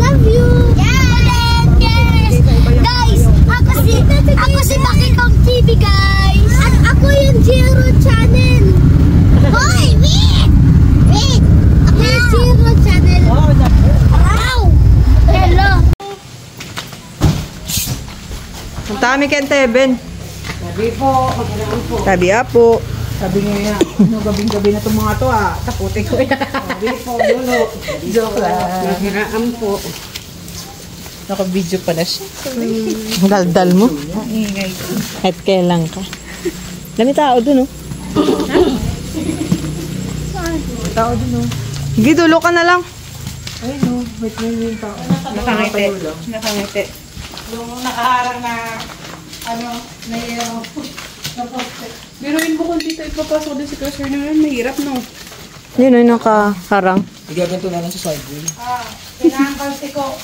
love you. Yes. Guys, ako si Bakikong TV, guys. At ako yung Zero Channel. Hoy, wait. Ako yung Zero Channel. Wow. Hello. Ang dami kang Teben. Sabi po, magandang po. Sabi po. Sabi niya, gabing-gabi na itong mga to taputin ko yan. Sabi po, lulo. Joke lang. Naghiraan po. Naka-video pa na siya. Daldal mo. Ang ingay. Kahit kailan ka. Dami tao dun, oh. Tao din, no? Hindi, dulo ka na lang. Ay, no. Wait, tao. Nakangiti. Yung nakaharang na, nahihirap po. Biruin mo kung dito ipapasok din si Cursor na yun, mahirap, no? Yun, yung nakaharang. Igaganto na lang sa sideway. Pinangkalti ko.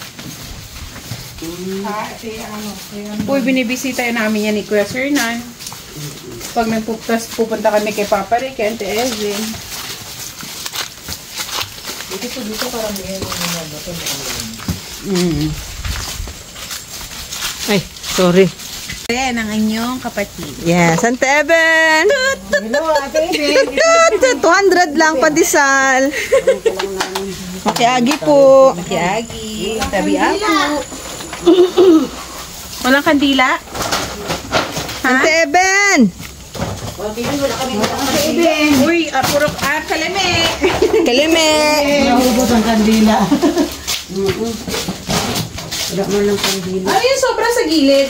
Uy, binibisita yun namin yan ni Kuya Sernan. Pag pupunta kami kay Papa Rick, kay Auntie Evelyn. Dito parang may Ay, sorry. Ayan ang inyong kapatid. Yes, Ante Eben! Hello, Ate Eben. 200 lang pandesal. Makiagi po. Makiagi. Tabi ako. Walang kandila? Ante Eben! Ate Eben. Uy, puro kaleme. Kalime! Nahubos ang kandila. Wala mo lang kandila. Ano yung sobra sa gilid?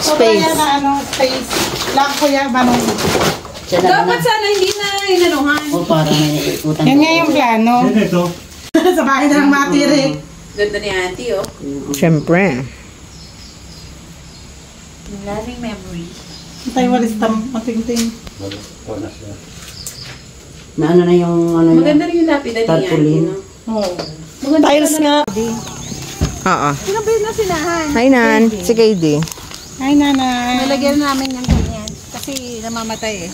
Space. Space. Lang ko yan, dapat sana hindi na inanuhan. O para may ikutan. Yan nga yung plano. Ito. Sa bahay na lang matiri. Ganda ni Auntie, oh. Siyempre. Lasting memory. Tayo walis matingting. Na ano na yung Maganda rin yung lapida ni tarpaulin. Oo. Tiles nga. Oo. Sino ba yung nasinahan? Hi, Nan. Si KD. Hi, nanay. Nalagyan namin yung ganyan. Kasi namamatay eh.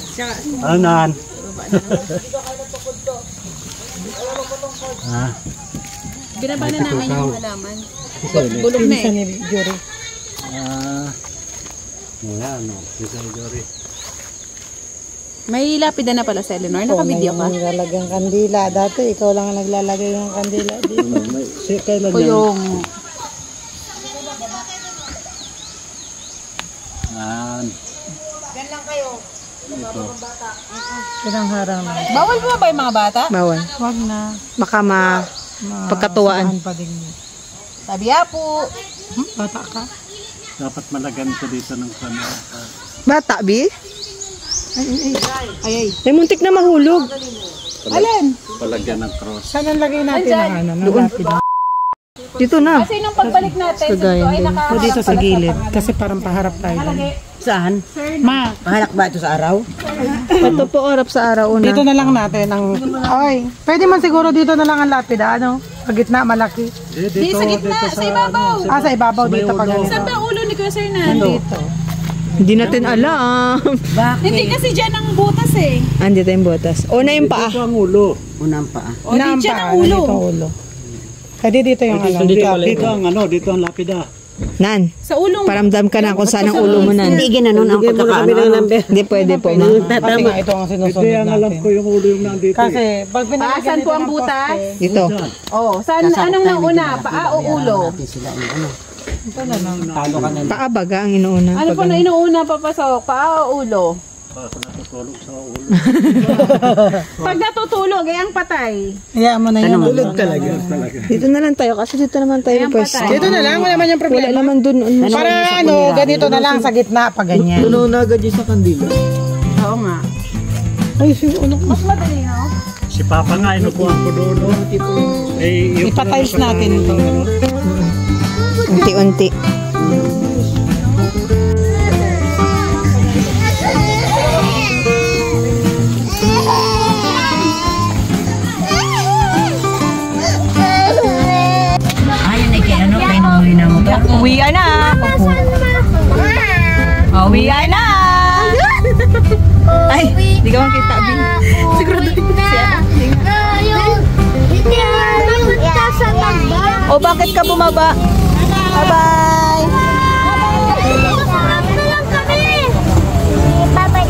Anan. Binabanan namin yung halaman. Bulog na eh. May lapida na pala sa Eleanor. Naka-video ka? Naglalagay ng kandila. Dati, ikaw lang ang naglalagay ng kandila dito. O yung... Yan lang kayo. Ilang harang na. Bawal ba yung mga bata? Bawal. Huwag na. Baka pagkatuwaan. Pa din. Sabi po. Bata ka? Dapat malagan ko dito ng kamera. Bata, Bi? Ay. May muntik na mahulog. Alin? Palagyan ng cross. Saan ang lagay natin ng lapid? Dito na. Kasi nung pagbalik natin, dito ay nakaharap. Dito sa gilid. Kasi parang paharap tayo. Saan? Ma, Pahalak ba ito sa araw? Ito po orap sa araw una. dito na lang natin ang... Ay, pwede man siguro dito na lang ang lapid, ano? Sa gitna, malaki. Di sa gitna, sa ibabaw. Sa ibabaw dito pag ganito. Saan ba ulo ni Kuya Sernan? Dito. Hindi natin alam. Hindi kasi dyan ang butas eh. Andito yung botas. Una yung paa. Ito ang ulo. Unang paa. O di dyan ang ulo. Dito ang ulo. Kaya dito yung ano. Dito ang lapida. Nan, Sa ulong. paramdam ka na kung saan ang ulo mo, Nan. Hindi ginanon ang pagkakaano. Hindi pwede po, ma. Kasi nga ito ang sinusunod Alam natin. ko yung ulo yung nandito. Kasi pag pinalagyan Saan dito po ang ng butas? poste, Dito. Oh, saan anong nauna? Paa o ulo? Sila ano. ito na lang. Talo ka na. Paa baga ang inuuna. Ano po na inuuna papasok? Paa o ulo? Ako natutulog sa ulo. Pag natutulog, ay ang patay. Hayaan mo na yun. Tulog Talaga. Dito na lang tayo kasi dito naman tayo Ayan, pwesto. patay. Dito na lang, wala man yung Wala problema. naman dun. Para ano, ganito na lang sa gitna, pag ganyan. Tunaw na agad yung sa kandila. Oo nga. Ay, sino Mas madali, no? Si Papa nga, inukuha ko doon. Eh, Ipatiles natin ito. Unti-unti. Ayun na kaya ano, kaya nahuli na mo ba? Uwian na! Uwian na! Ay, di ka makita, Bin. Siguro doon siya. Hindi napunta sa baba. O, O bakit ka bumaba? Bye-bye! Sarap na lang kami! Bye-bye!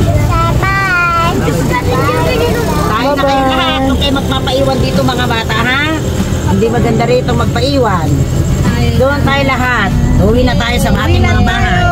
Tayo na kayo lahat. Huwag kayo magpapaiwan dito mga bata, ha? Hindi maganda rito magpaiwan. Doon tayo lahat. Uwi na tayo sa ating mga bahay.